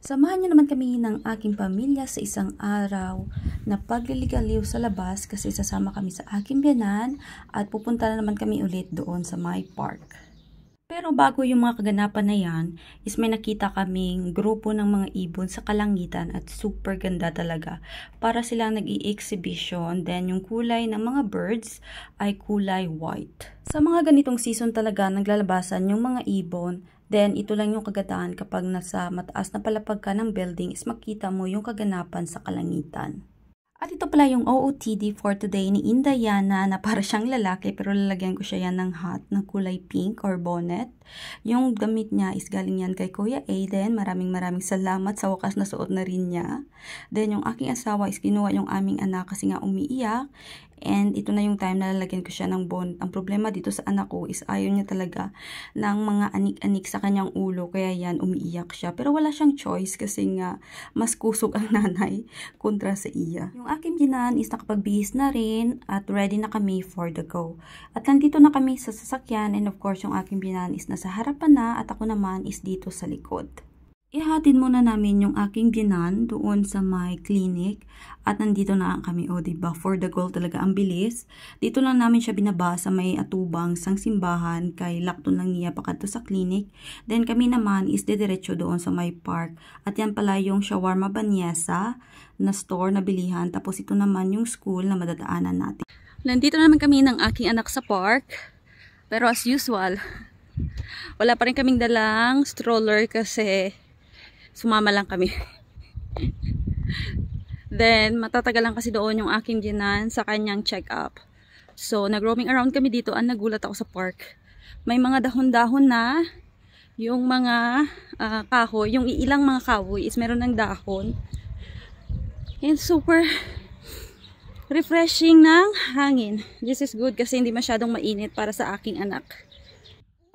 Samahan niyo naman kami ng aking pamilya sa isang araw na pagliligaw sa labas kasi sasama kami sa aking biyanan at pupunta na naman kami ulit doon sa my park. Pero bago yung mga kaganapan na yan, is may nakita kaming grupo ng mga ibon sa kalangitan at super ganda talaga. Para silang nag-i-exhibition, then yung kulay ng mga birds ay kulay white. Sa mga ganitong season talaga naglalabasan yung mga ibon. Then ito lang yung kagandahan kapag nasa mataas na palapag ka ng building is makita mo yung kaganapan sa kalangitan. At ito pala yung OOTD for today ni Indayana na para siyang lalaki pero lalagyan ko siya yan ng hat ng kulay pink or bonnet. Yung damit niya is galing yan kay Kuya Aiden. Maraming salamat sa wakas na suot na rin niya. Then yung aking asawa is kinuha yung aming anak kasi nga umiiyak. And ito na yung time na lalagyan ko siya ng bonnet. Ang problema dito sa anak ko is ayaw niya talaga ng mga anik-anik sa kanyang ulo. Kaya yan, umiiyak siya. Pero wala siyang choice kasi nga mas kusog ang nanay kontra sa iya. Yung aking biyanan is nakapagbihis na rin at ready na kami for the go. At nandito na kami sa sasakyan and of course yung aking biyanan is nasa harapan na at ako naman is dito sa likod. Ihatid muna namin yung aking biyanan doon sa my clinic at nandito na kami, o diba, for the goal talaga ang bilis. Dito lang namin siya binaba sa may atubang sang simbahan kay lakto lang niya pakato sa clinic. Then kami naman is dediretso doon sa my park at yan pala yung Shawarma Banyesa na store na bilihan, tapos ito naman yung school na madadaanan natin. Nandito naman kami ng aking anak sa park, pero as usual wala pa rin kaming dalang stroller kasi sumama lang kami. Then, matatagal lang kasi doon yung aking biyanan sa kanyang check-up. So, nag-roaming around kami dito at nagulat ako sa park. May mga dahon-dahon na, yung mga kahoy, yung ilang mga kahoy is meron ng dahon. And super refreshing ng hangin. This is good kasi hindi masyadong mainit para sa aking anak.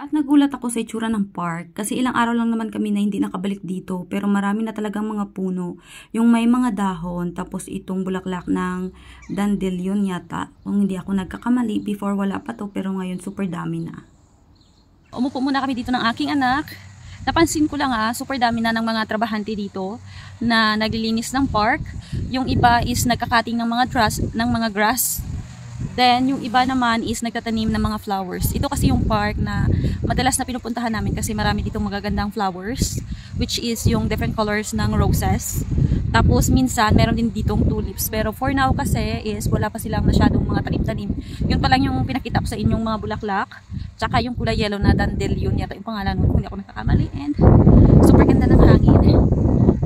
At nagulat ako sa itsura ng park kasi ilang araw lang naman kami na hindi nakabalik dito pero marami na talagang mga puno. Yung may mga dahon tapos itong bulaklak ng dandelion yata. Kung hindi ako nagkakamali, before wala pa to pero ngayon super dami na. Umupo muna kami dito ng aking anak. Napansin ko lang super dami na ng mga trabahante dito na naglilinis ng park. Yung iba is nagkakating ng mga grass. Then, yung iba naman is nagtatanim ng mga flowers. Ito kasi yung park na madalas na pinupuntahan namin kasi marami ditong magagandang flowers, which is yung different colors ng roses. Tapos, minsan, meron din ditong tulips. Pero for now kasi is wala pa silang masyadong mga tanim-tanim. Yun pa lang yung pinakita ko sa inyong mga bulaklak. Tsaka yung kulay yellow na dandelion, yata yung pangalan nun, kung hindi ako nagkakamali. And super ganda ng hangin.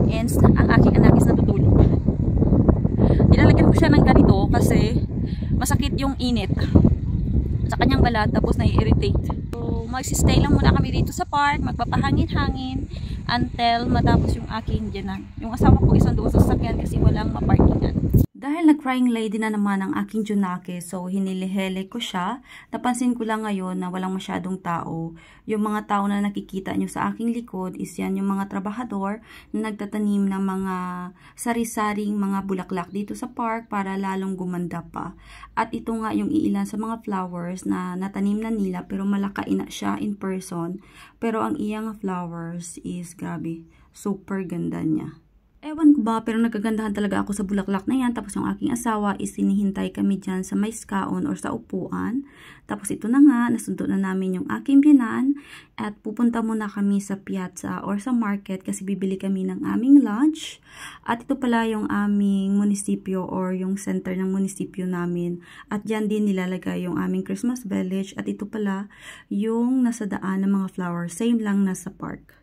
And ang aking anak is natutulog. Nilalagyan ko siya ng ganito kasi masakit yung init sa kanyang balat tapos nai-irritate. So magsistay lang muna kami dito sa park, magpapahangin-hangin until matapos yung aking biyanan. Yung asawa ko isang doon sa sasakyan kasi walang maparkingan. Dahil nag-crying lady na naman ang aking Junake, so hinilihele ko siya. Napansin ko lang ngayon na walang masyadong tao. Yung mga tao na nakikita nyo sa aking likod is yan yung mga trabahador na nagtatanim ng mga sari-saring mga bulaklak dito sa park para lalong gumanda pa. At ito nga yung iilan sa mga flowers na natanim na nila pero malakain na siya in person. Pero ang iyang flowers is grabe, super ganda niya. Ewan ko ba, pero nagagandahan talaga ako sa bulaklak na yan. Tapos yung aking asawa is sinihintay kami dyan sa may skaon or sa upuan. Tapos ito na nga, nasundo na namin yung aking biyanan. At pupunta muna kami sa piazza or sa market kasi bibili kami ng aming lunch. At ito pala yung aming munisipyo or yung center ng munisipyo namin. At dyan din nilalagay yung aming Christmas village. At ito pala yung nasa daan ng mga flowers. Same lang nasa park.